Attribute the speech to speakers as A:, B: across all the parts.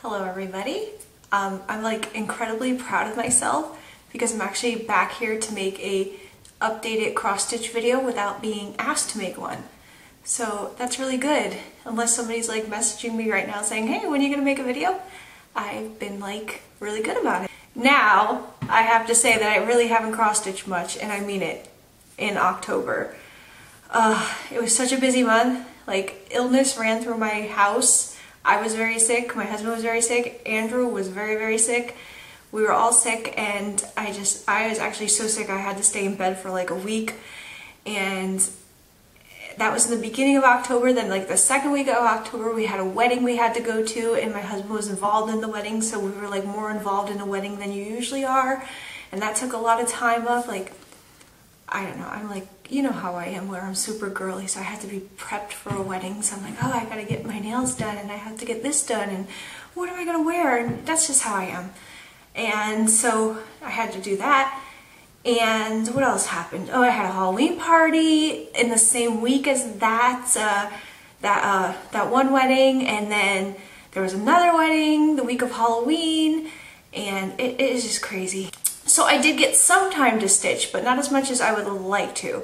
A: Hello everybody. I'm like incredibly proud of myself because I'm actually back here to make a updated cross-stitch video without being asked to make one. So that's really good. Unless somebody's like messaging me right now saying, hey, when are you gonna make a video? I've been like really good about it. Now, I have to say that I really haven't cross-stitched much, and I mean it, in October. It was such a busy month. Like, illness ran through my house. I was very sick, my husband was very sick, Andrew was very, very sick. We were all sick, and I was actually so sick I had to stay in bed for like a week. And that was in the beginning of October. Then like the second week of October we had a wedding we had to go to, and my husband was involved in the wedding, so we were like more involved in the wedding than you usually are. And that took a lot of time up. Like, I don't know, I'm like, you know how I am where I'm super girly, so I had to be prepped for a wedding. So I'm like, oh, I gotta get my nails done, and I have to get this done, and what am I gonna wear? And that's just how I am. And so I had to do that. And what else happened? Oh, I had a Halloween party in the same week as that one wedding, and then there was another wedding the week of Halloween, and it is just crazy. So I did get some time to stitch, but not as much as I would like to.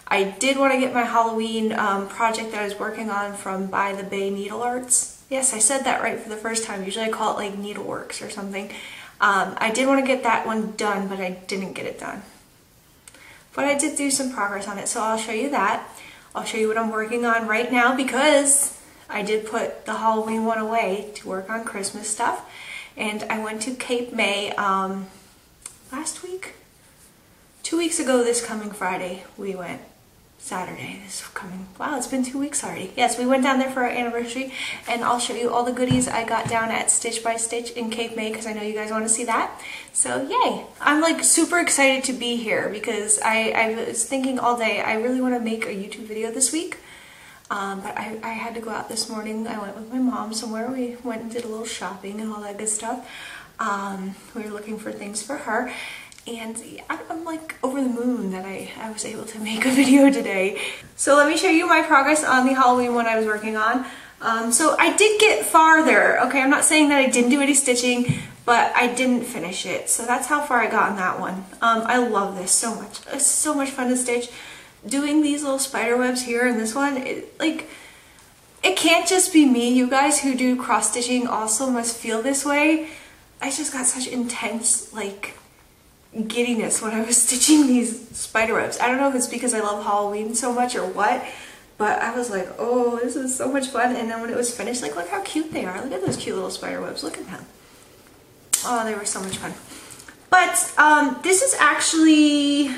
A: I did want to get my Halloween project that I was working on from By the Bay Needle Arts. Yes, I said that right for the first time. Usually I call it like Needleworks or something. I did want to get that one done, but I didn't get it done. But I did do some progress on it, so I'll show you that. I'll show you what I'm working on right now, because I did put the Halloween one away to work on Christmas stuff. And I went to Cape May last week? 2 weeks ago this coming Friday we went. Saturday this coming, wow, it's been 2 weeks already. Yes, we went down there for our anniversary, and I'll show you all the goodies I got down at Stitch by Stitch in Cape May, because I know you guys want to see that. So yay! I'm like super excited to be here because I was thinking all day I really want to make a YouTube video this week. But I had to go out this morning. I went with my mom somewhere. We went and did a little shopping and all that good stuff. We were looking for things for her. And I'm like over the moon that I was able to make a video today. So let me show you my progress on the Halloween one I was working on. So I did get farther. Okay, I'm not saying that I didn't do any stitching, but I didn't finish it. So that's how far I got on that one. I love this so much. It's so much fun to stitch. Doing these little spider webs here in this one, it can't just be me. You guys who do cross stitching also must feel this way. I just got such intense like giddiness when I was stitching these spider webs. I don't know if it's because I love Halloween so much or what, but I was like, oh, this is so much fun. And then when it was finished, like, look how cute they are. Look at those cute little spider webs. Look at them. Oh, they were so much fun. But this is actually,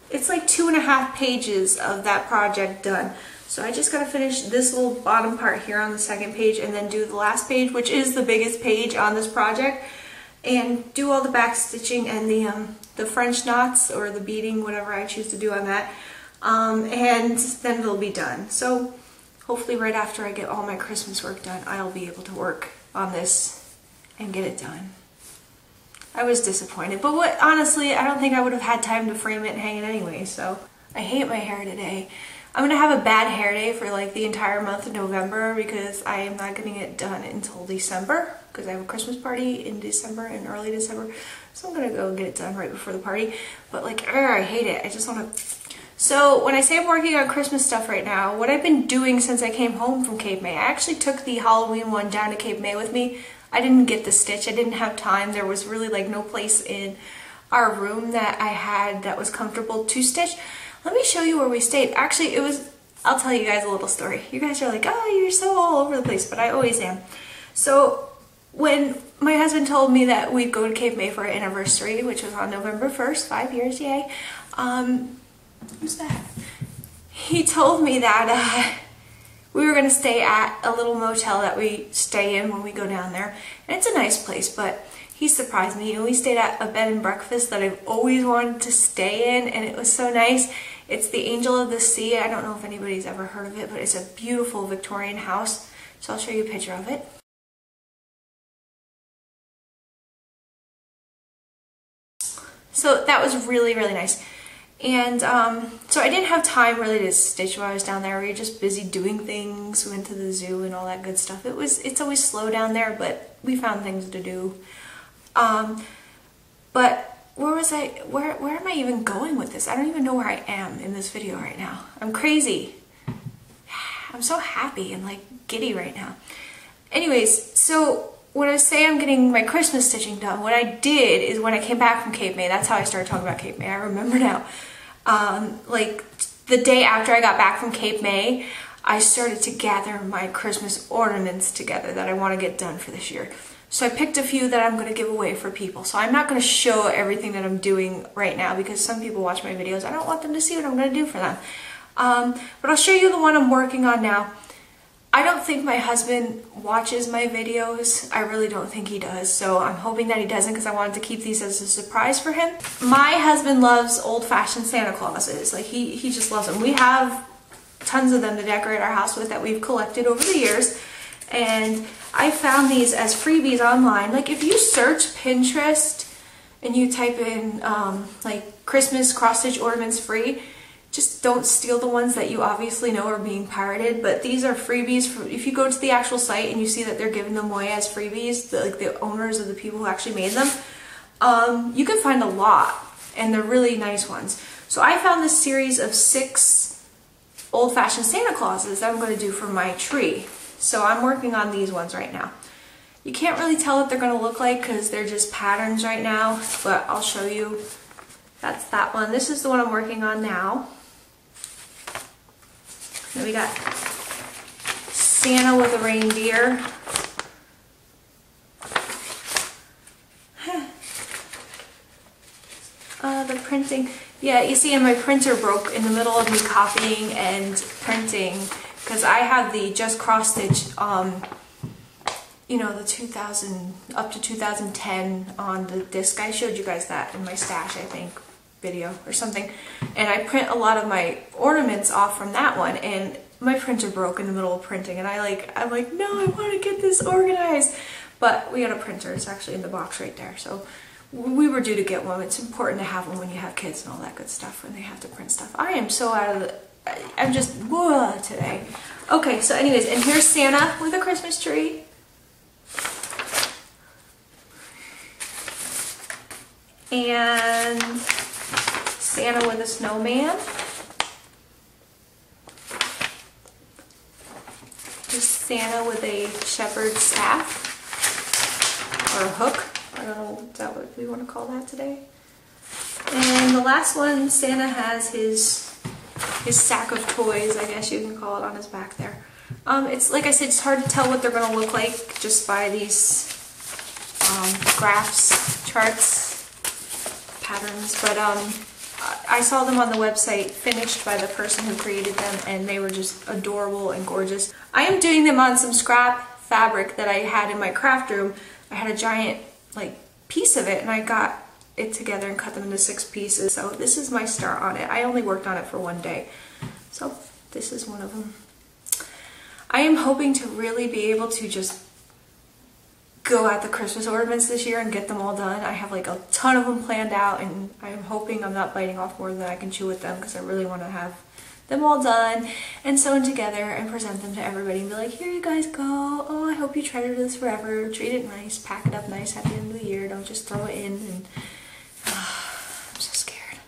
A: it's like 2.5 pages of that project done. So I just gotta finish this little bottom part here on the second page, and then do the last page, which is the biggest page on this project, and do all the back stitching and the French knots or the beading, whatever I choose to do on that, and then it'll be done. So hopefully right after I get all my Christmas work done, I'll be able to work on this and get it done. I was disappointed, but honestly, I don't think I would have had time to frame it and hang it anyway, so I hate my hair today. I'm gonna have a bad hair day for like the entire month of November because I am not getting it done until December, because I have a Christmas party in December, in early December, so I'm gonna go get it done right before the party. But like, I hate it. I just wanna... So when I say I'm working on Christmas stuff right now, what I've been doing since I came home from Cape May, I actually took the Halloween one down to Cape May with me. I didn't get the stitch. I didn't have time. There was really like no place in our room that I had that was comfortable to stitch. Let me show you where we stayed. Actually, it was, I'll tell you guys a little story. You guys are like, oh, you're so all over the place, but I always am. So when my husband told me that we'd go to Cape May for our anniversary, which was on November 1st, 5 years, yay. Who's that? He told me that we were gonna stay at a little motel that we stay in when we go down there. And it's a nice place, but he surprised me, and we stayed at a bed and breakfast that I've always wanted to stay in, and it was so nice. It's the Angel of the Sea. I don't know if anybody's ever heard of it, but it's a beautiful Victorian house. So I'll show you a picture of it. So that was really, really nice. And so I didn't have time really to stitch while I was down there. We were just busy doing things. We went to the zoo and all that good stuff. It's always slow down there, but we found things to do. But where was I? Where am I even going with this? I don't even know where I am in this video right now. I'm crazy. I'm so happy and like giddy right now. Anyways, so when I say I'm getting my Christmas stitching done, what I did is when I came back from Cape May, that's how I started talking about Cape May, I remember now. Like the day after I got back from Cape May, I started to gather my Christmas ornaments together that I want to get done for this year. So I picked a few that I'm going to give away for people. So I'm not going to show everything that I'm doing right now because some people watch my videos. I don't want them to see what I'm going to do for them. But I'll show you the one I'm working on now. I don't think my husband watches my videos. I really don't think he does. So I'm hoping that he doesn't because I wanted to keep these as a surprise for him. My husband loves old-fashioned Santa Clauses. Like he just loves them. We have tons of them to decorate our house with that we've collected over the years. And I found these as freebies online. Like if you search Pinterest and you type in like Christmas cross-stitch ornaments free, just don't steal the ones that you obviously know are being pirated, but these are freebies. If you go to the actual site and you see that they're giving them away as freebies, like the owners of the people who actually made them, you can find a lot, and they're really nice ones. So I found this series of 6 old-fashioned Santa Clauses that I'm going to do for my tree. So I'm working on these ones right now. You can't really tell what they're going to look like because they're just patterns right now, but I'll show you. That's that one. This is the one I'm working on now. Then we got Santa with a reindeer. The printing. Yeah, you see, my printer broke in the middle of me copying and printing because I have the just cross stitch, you know, the 2000 up to 2010 on the disc. I showed you guys that in my stash, I think, video or something, and I print a lot of my ornaments off from that one, and my printer broke in the middle of printing, and I'm like, no, I want to get this organized, but we got a printer. It's actually in the box right there, so we were due to get one. It's important to have one when you have kids and all that good stuff, when they have to print stuff. I am so out of the, I'm just whoa today. Okay, so anyways, and here's Santa with a Christmas tree. And Santa with a snowman. There's Santa with a shepherd's staff. Or a hook. I don't know, is that what we want to call that today? And the last one, Santa has his sack of toys, I guess you can call it, on his back there. It's like I said, it's hard to tell what they're going to look like just by these graphs, charts, patterns, but I saw them on the website finished by the person who created them, and they were just adorable and gorgeous. I am doing them on some scrap fabric that I had in my craft room. I had a giant like piece of it, and I got it together and cut them into 6 pieces. So this is my start on it. I only worked on it for 1 day, so this is one of them. I am hoping to really be able to just go at the Christmas ornaments this year and get them all done. I have like a ton of them planned out, and I'm hoping I'm not biting off more than I can chew with them because I really want to have them all done and sewn together and present them to everybody and be like, here you guys go. Oh, I hope you treasure this forever. Treat it nice. Pack it up nice at the end of the year. Don't just throw it in. And I'm so scared.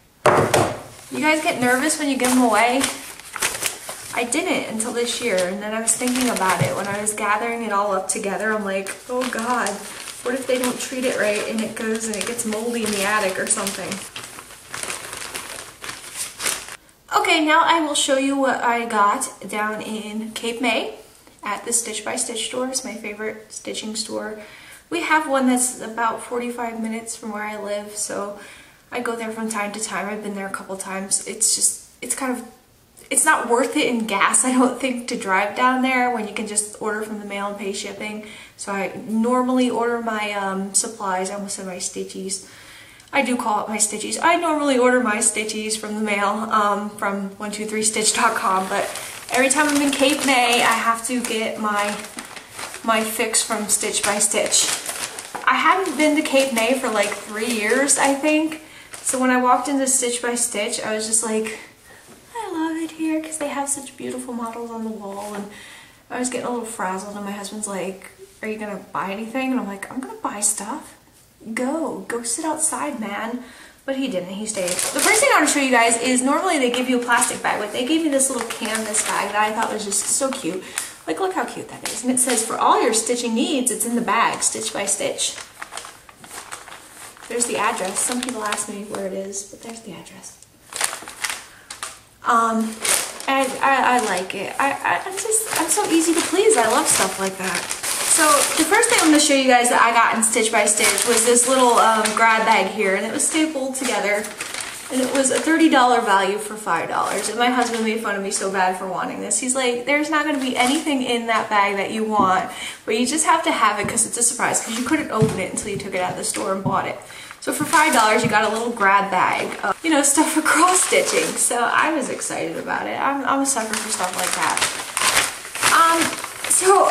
A: You guys get nervous when you give them away? I didn't until this year, and then I was thinking about it when I was gathering it all up together. I'm like, oh God, what if they don't treat it right and it goes and it gets moldy in the attic or something? Okay, now I will show you what I got down in Cape May at the Stitch by Stitch store. It's my favorite stitching store. We have one that's about 45 minutes from where I live, so I go there from time to time. I've been there a couple times. It's not worth it in gas, I don't think, to drive down there when you can just order from the mail and pay shipping. So I normally order my supplies, I almost said my stitchies. I do call it my stitchies. I normally order my stitchies from the mail from 123stitch.com, but every time I'm in Cape May, I have to get my fix from Stitch by Stitch. I haven't been to Cape May for like 3 years, I think. So when I walked into Stitch by Stitch, I was just like, I love it here because they have such beautiful models on the wall. And I was getting a little frazzled, and my husband's like, are you gonna buy anything? And I'm like, I'm gonna buy stuff. Go sit outside, man. But he didn't, he stayed. The first thing I want to show you guys is normally they give you a plastic bag, but they gave me this little canvas bag that I thought was just so cute. Like, look how cute that is. And it says, for all your stitching needs, it's in the bag, Stitch by Stitch. There's the address. Some people ask me where it is, but there's the address. I like it. I'm so easy to please. I love stuff like that. So the first thing I'm going to show you guys that I got in Stitch by Stitch was this little grab bag here, and it was stapled together, and it was a $30 value for $5. And my husband made fun of me so bad for wanting this. He's like, there's not going to be anything in that bag that you want, but you just have to have it because it's a surprise, because you couldn't open it until you took it out of the store and bought it. So for $5, you got a little grab bag of, you know, stuff for cross stitching. So I was excited about it. I'm a sucker for stuff like that. So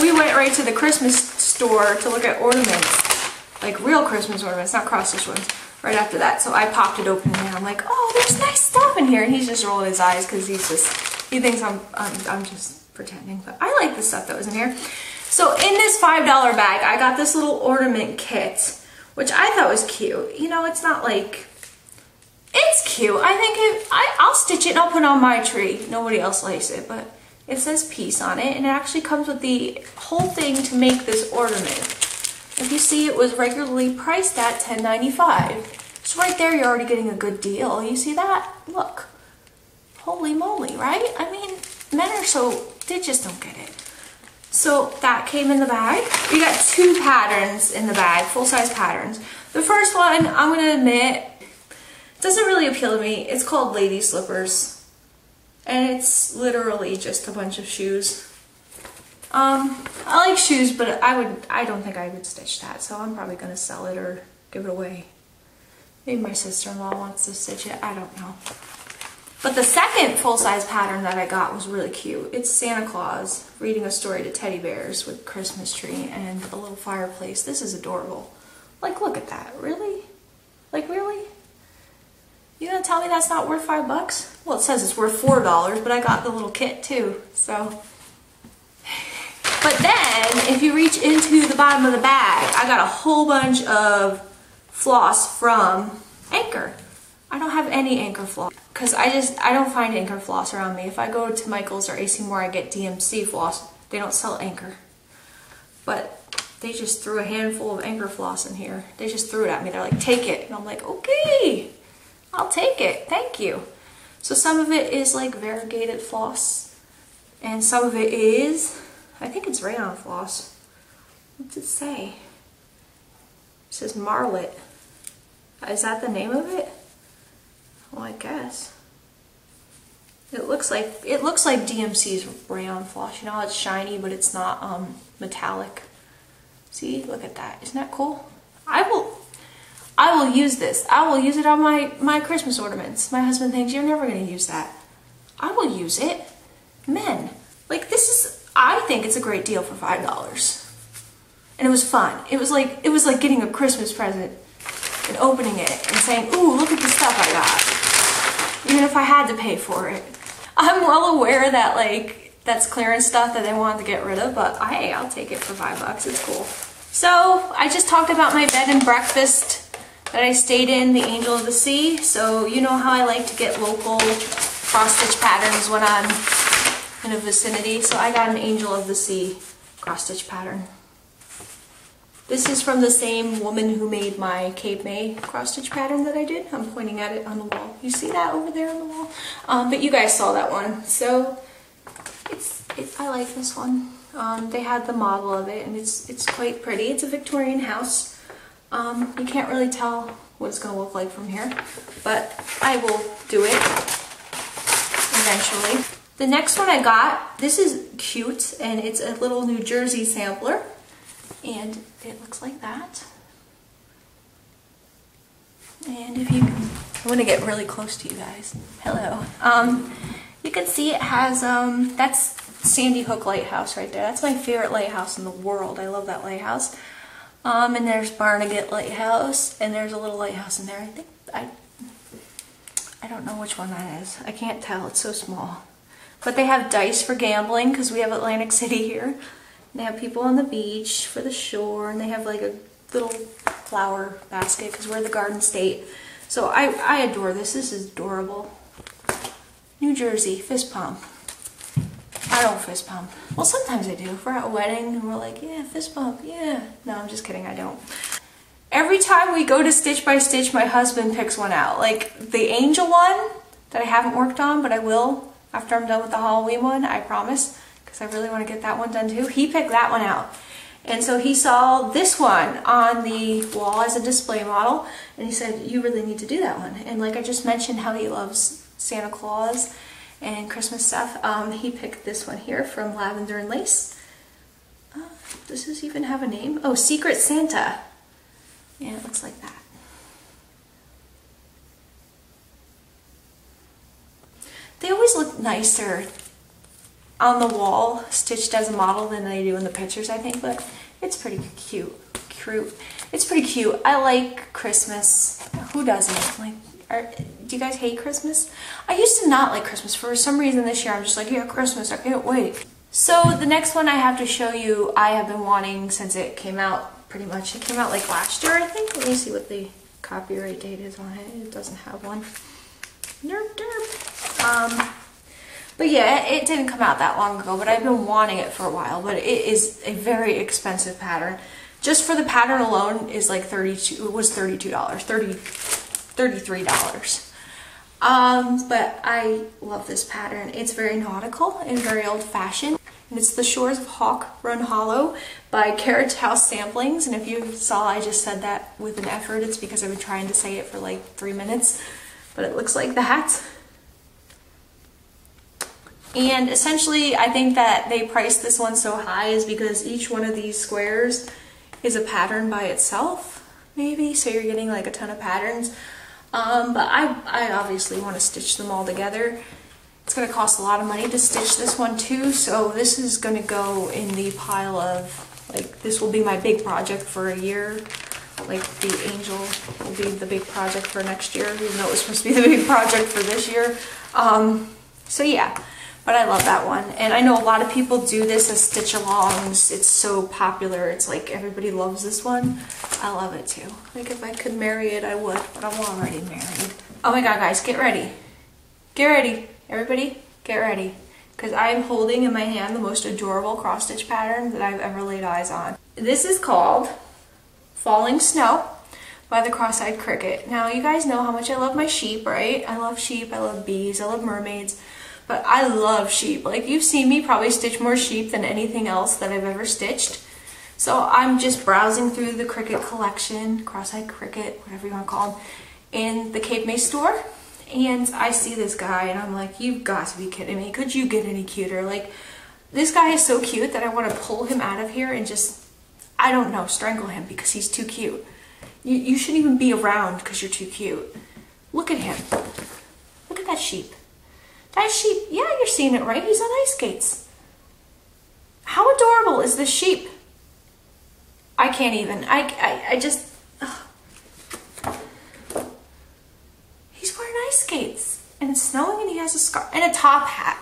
A: we went right to the Christmas store to look at ornaments, like real Christmas ornaments, not cross-stitch ones, right after that. So I popped it open and I'm like, oh, there's nice stuff in here. And he's just rolling his eyes because he thinks I'm just pretending. But I like the stuff that was in here. So in this $5 bag, I got this little ornament kit, which I thought was cute. You know, it's not like, it's cute. I think I'll stitch it and I'll put it on my tree. Nobody else likes it, but it says peace on it, and it actually comes with the whole thing to make this ornament. If you see, it was regularly priced at $10.95. So right there, you're already getting a good deal. You see that? Look. Holy moly, right? I mean, men are so, they just don't get it. So that came in the bag. You got two patterns in the bag, full-size patterns. The first one, I'm going to admit, doesn't really appeal to me. It's called Lady Slippers. And it's literally just a bunch of shoes. I like shoes, but I don't think I would stitch that, so I'm probably gonna sell it or give it away. Maybe my sister-in-law wants to stitch it, I don't know. But the second full-size pattern that I got was really cute. It's Santa Claus reading a story to teddy bears with a Christmas tree and a little fireplace. This is adorable. Like, look at that, really? Like, really? You gonna tell me that's not worth $5? Well, it says it's worth $4, but I got the little kit too, so. But then, if you reach into the bottom of the bag, I got a whole bunch of floss from Anchor. I don't have any Anchor floss, because I don't find Anchor floss around me. If I go to Michael's or AC Moore, I get DMC floss. They don't sell Anchor. But they just threw a handful of Anchor floss in here. They just threw it at me. They're like, take it. And I'm like, okay. I'll take it, thank you. So some of it is like variegated floss, and some of it is, I think it's rayon floss. What's it say? It says Marlet. Is that the name of it? Well, I guess. It looks like DMC's rayon floss. You know how it's shiny, but it's not metallic. See, look at that. Isn't that cool? I will use this. I will use it on my Christmas ornaments. My husband thinks you're never going to use that. I will use it. Men. Like, this is, I think it's a great deal for $5. And it was fun. It was like getting a Christmas present and opening it and saying, ooh, look at the stuff I got. Even if I had to pay for it. I'm well aware that, like, that's clearance stuff that they wanted to get rid of, but hey, I'll take it for $5. It's cool. So, I just talked about my bed and breakfast that I stayed in, the Angel of the Sea. So you know how I like to get local cross-stitch patterns when I'm in a vicinity. So I got an Angel of the Sea cross-stitch pattern. This is from the same woman who made my Cape May cross-stitch pattern that I did. I'm pointing at it on the wall. You see that over there on the wall? But you guys saw that one. So I like this one. They had the model of it, and it's quite pretty. It's a Victorian house. You can't really tell what it's going to look like from here, but I will do it eventually. The next one I got, this is cute, and it's a little New Jersey sampler, and it looks like that. And if you can, I'm going to get really close to you guys. Hello. You can see it has, that's Sandy Hook Lighthouse right there. That's my favorite lighthouse in the world. I love that lighthouse. And there's Barnegat Lighthouse, and there's a little lighthouse in there. I think, I don't know which one that is. I can't tell, it's so small. But they have dice for gambling, because we have Atlantic City here. And they have people on the beach for the shore, and they have like a little flower basket, because we're the Garden State. So I adore this. This is adorable. New Jersey, fist pump. I don't fist pump. Well, sometimes I do. If we're at a wedding and we're like, yeah, fist bump, yeah. No, I'm just kidding, I don't. Every time we go to Stitch by Stitch, my husband picks one out. Like the angel one that I haven't worked on, but I will after I'm done with the Halloween one, I promise, because I really want to get that one done too. He picked that one out. And so he saw this one on the wall as a display model, and he said, you really need to do that one. And like I just mentioned how he loves Santa Claus and Christmas stuff, he picked this one here from Lavender and Lace. Does this even have a name? Oh, Secret Santa. Yeah, it looks like that. They always look nicer on the wall, stitched as a model, than they do in the pictures, I think, but it's pretty cute. It's pretty cute. I like Christmas. Who doesn't? Like, do you guys hate Christmas? I used to not like Christmas. For some reason this year I'm just like, yeah, Christmas, I can't wait. So the next one I have to show you, I have been wanting since it came out, pretty much. It came out like last year, I think. Let me see what the copyright date is on it. It doesn't have one. Derp, derp. But yeah, it didn't come out that long ago, but I've been wanting it for a while. But it is a very expensive pattern. Just for the pattern alone is like $32. It was $32, $33. But I love this pattern. It's very nautical and very old-fashioned. And it's The Shores of Hawk Run Hollow by Carriage House Samplings. And if you saw I just said that with an effort, it's because I've been trying to say it for like 3 minutes. But it looks like that. And essentially, I think that they priced this one so high is because each one of these squares is a pattern by itself, maybe. So you're getting like a ton of patterns. But I obviously want to stitch them all together. It's going to cost a lot of money to stitch this one too. So this is going to go in the pile of, like, this will be my big project for a year. Like the angel will be the big project for next year, even though it was supposed to be the big project for this year. So yeah. But I love that one. And I know a lot of people do this as stitch-alongs. It's so popular. It's like everybody loves this one. I love it too. Like if I could marry it, I would. But I'm already married. Oh my god, guys, get ready. Get ready. Everybody, get ready. Because I'm holding in my hand the most adorable cross-stitch pattern that I've ever laid eyes on. This is called Falling Snow by the Cross-Eyed Cricket. Now, you guys know how much I love my sheep, right? I love sheep. I love bees. I love mermaids. But I love sheep. Like, you've seen me probably stitch more sheep than anything else that I've ever stitched. So I'm just browsing through the Cricket collection, Cross-Eyed Cricket, whatever you want to call them, in the Cape May store. And I see this guy and I'm like, you've got to be kidding me. Could you get any cuter? Like, this guy is so cute that I want to pull him out of here and just, I don't know, strangle him because he's too cute. You shouldn't even be around because you're too cute. Look at him. Look at that sheep. That sheep, yeah, you're seeing it right. He's on ice skates. How adorable is this sheep? I can't even. I just... Ugh. He's wearing ice skates. And it's snowing and he has a scarf and a top hat.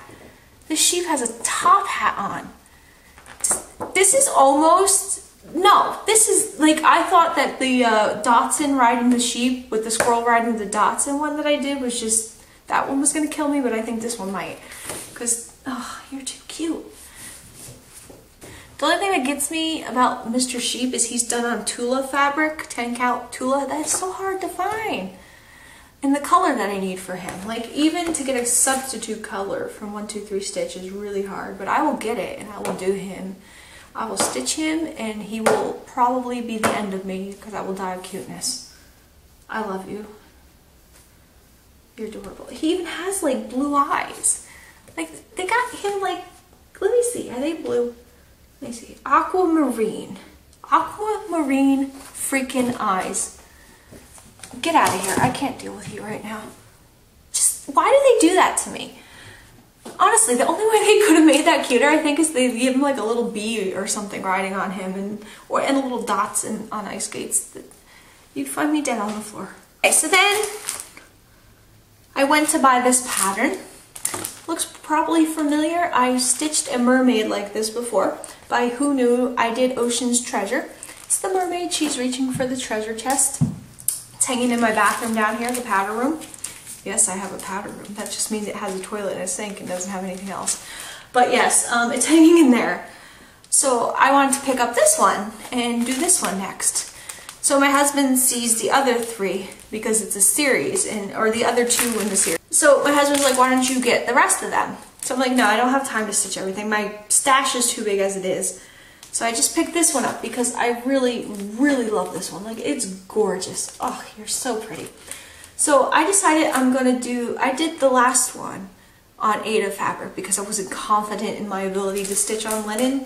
A: This sheep has a top hat on. This is almost... No, this is like, I thought that the Dotson riding the sheep with the squirrel riding the Dotson one that I did was just... That one was going to kill me, but I think this one might. Because, oh, you're too cute. The only thing that gets me about Mr. Sheep is he's done on Tula fabric, 10 count Tula. That's so hard to find. And the color that I need for him. Like, even to get a substitute color from 123 Stitch is really hard. But I will get it, and I will do him. I will stitch him, and he will probably be the end of me, because I will die of cuteness. I love you. You're adorable. He even has like blue eyes. Like they got him like, let me see, are they blue? Let me see. Aquamarine. Aquamarine freaking eyes. Get out of here. I can't deal with you right now. Just, why do they do that to me? Honestly, the only way they could have made that cuter, I think, is they give him like a little bee or something riding on him, and little dots on ice skates. You'd find me dead on the floor. Okay, so then I went to buy this pattern. Looks probably familiar. I stitched a mermaid like this before by Who Knew. I did Ocean's Treasure. It's the mermaid. She's reaching for the treasure chest. It's hanging in my bathroom down here, the powder room. Yes, I have a powder room. That just means it has a toilet and a sink and doesn't have anything else. But yes, it's hanging in there. So I wanted to pick up this one and do this one next. So my husband sees the other three because it's a series, or the other two in the series. So my husband's like, why don't you get the rest of them? So I'm like, no, I don't have time to stitch everything. My stash is too big as it is. So I just picked this one up because I really, really love this one. Like, it's gorgeous. Oh, you're so pretty. So I decided I did the last one on Aida fabric because I wasn't confident in my ability to stitch on linen.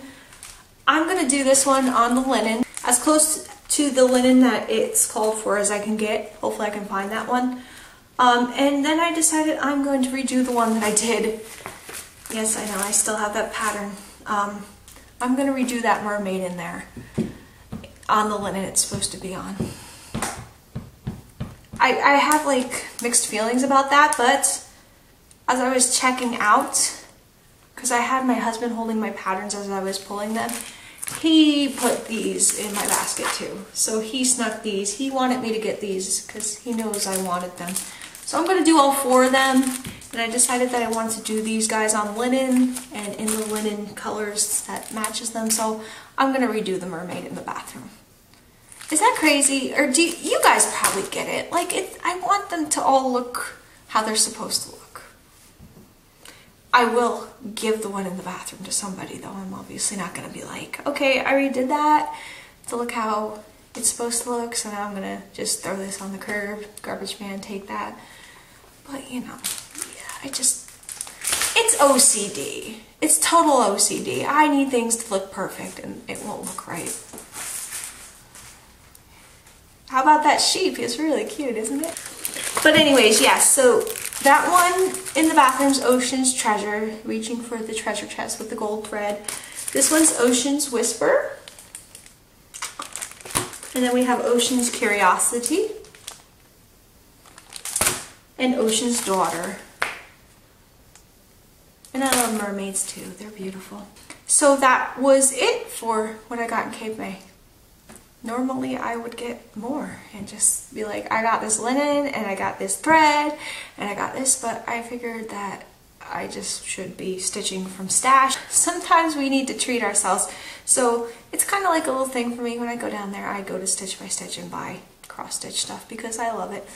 A: I'm gonna do this one on the linen, as close to the linen that it's called for as I can get. Hopefully I can find that one. And then I decided I'm going to redo the one that I did. Yes, I know, I still have that pattern. I'm going to redo that mermaid in there on the linen it's supposed to be on. I have like mixed feelings about that, but as I was checking out, because I had my husband holding my patterns as I was pulling them, he put these in my basket too. So he snuck these. He wanted me to get these because he knows I wanted them. So I'm going to do all 4 of them, and I decided that I wanted to do these guys on linen and in the linen colors that matches them. So I'm going to redo the mermaid in the bathroom. Is that crazy? Or do you guys probably get it? Like, I want them to all look how they're supposed to look. I will give the one in the bathroom to somebody, though. I'm obviously not going to be like, okay, I redid that to look how it's supposed to look, so now I'm going to just throw this on the curb. Garbage man, take that. But, you know, yeah, it's OCD. It's total OCD. I need things to look perfect, and it won't look right. How about that sheep? It's really cute, isn't it? But anyways, yeah, so that one in the bathroom's Ocean's Treasure, reaching for the treasure chest with the gold thread. This one's Ocean's Whisper. And then we have Ocean's Curiosity. And Ocean's Daughter. And I love mermaids too. They're beautiful. So that was it for what I got in Cape May. Normally I would get more and just be like, I got this linen and I got this thread and I got this, but I figured that I just should be stitching from stash. Sometimes we need to treat ourselves. So it's kind of like a little thing for me when I go down there. I go to Stitch by Stitch and buy cross stitch stuff because I love it.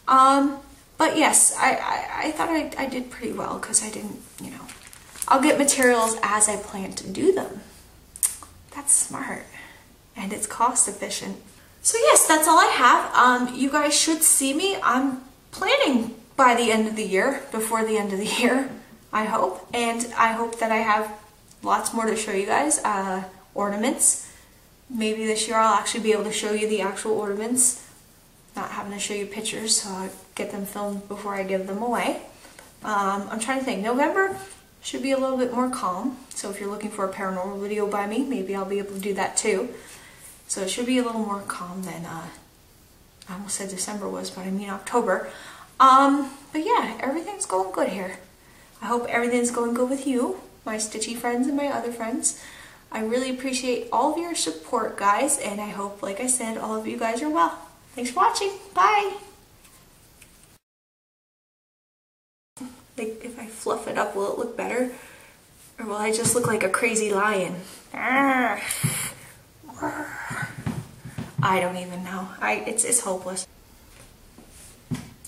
A: But yes, I thought I did pretty well because I didn't, you know, I'll get materials as I plan to do them. That's smart. And it's cost efficient. So yes, that's all I have. You guys should see me. I'm planning by the end of the year, before the end of the year, I hope. And I hope that I have lots more to show you guys. Ornaments. Maybe this year I'll actually be able to show you the actual ornaments. Not having to show you pictures, so I get them filmed before I give them away. I'm trying to think. November should be a little bit more calm. So if you're looking for a paranormal video by me, maybe I'll be able to do that too. So it should be a little more calm than, I almost said December was, but I mean October. But yeah, everything's going good here. I hope everything's going good with you, my stitchy friends and my other friends. I really appreciate all of your support, guys, and I hope, like I said, all of you guys are well. Thanks for watching. Bye! Like, if I fluff it up, will it look better? Or will I just look like a crazy lion? I don't even know. It's hopeless.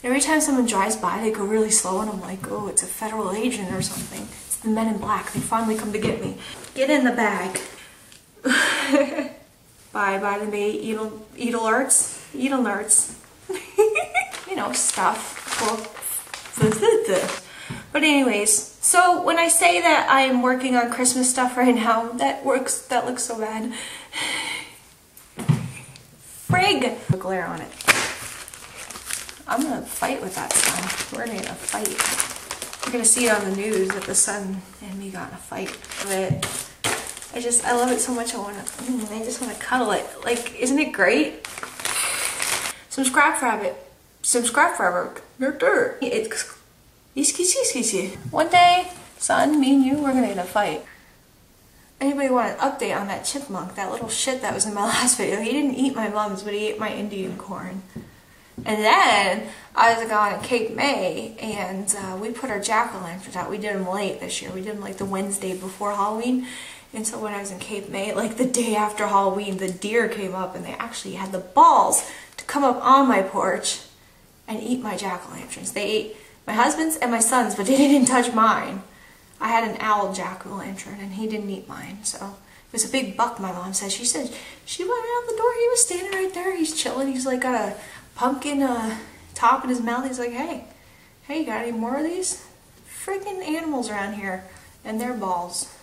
A: Every time someone drives by, they go really slow, and I'm like, oh, it's a federal agent or something. It's the Men in Black. They finally come to get me. Get in the bag. Bye to me, Edel arts. You know, stuff. Well, but anyways, so when I say that I am working on Christmas stuff right now, that looks so bad. Frig! Glare on it. I'm gonna fight with that sign. We're gonna fight. gonna see it on the news that the son and me got in a fight. But I love it so much. I just wanna cuddle it. Like, isn't it great? Subscribe forever. Subscribe forever. One day, son, me and you, we're gonna get in a fight. Anybody want an update on that chipmunk, that little shit that was in my last video? He didn't eat my mums, but he ate my Indian corn. And then I was gone at Cape May, and we put our jack-o'-lanterns out. We did them late this year. We did them like the Wednesday before Halloween. And so when I was in Cape May, like the day after Halloween, the deer came up, and they actually had the balls to come up on my porch and eat my jack-o'-lanterns. They ate my husband's and my son's, but they didn't touch mine. I had an owl jack-o'-lantern, and he didn't eat mine, so it was a big buck, my mom said. She said she went out the door, he was standing right there, he's chilling, he's like got a pumpkin top in his mouth. He's like, hey, you got any more of these freaking animals around here and their balls?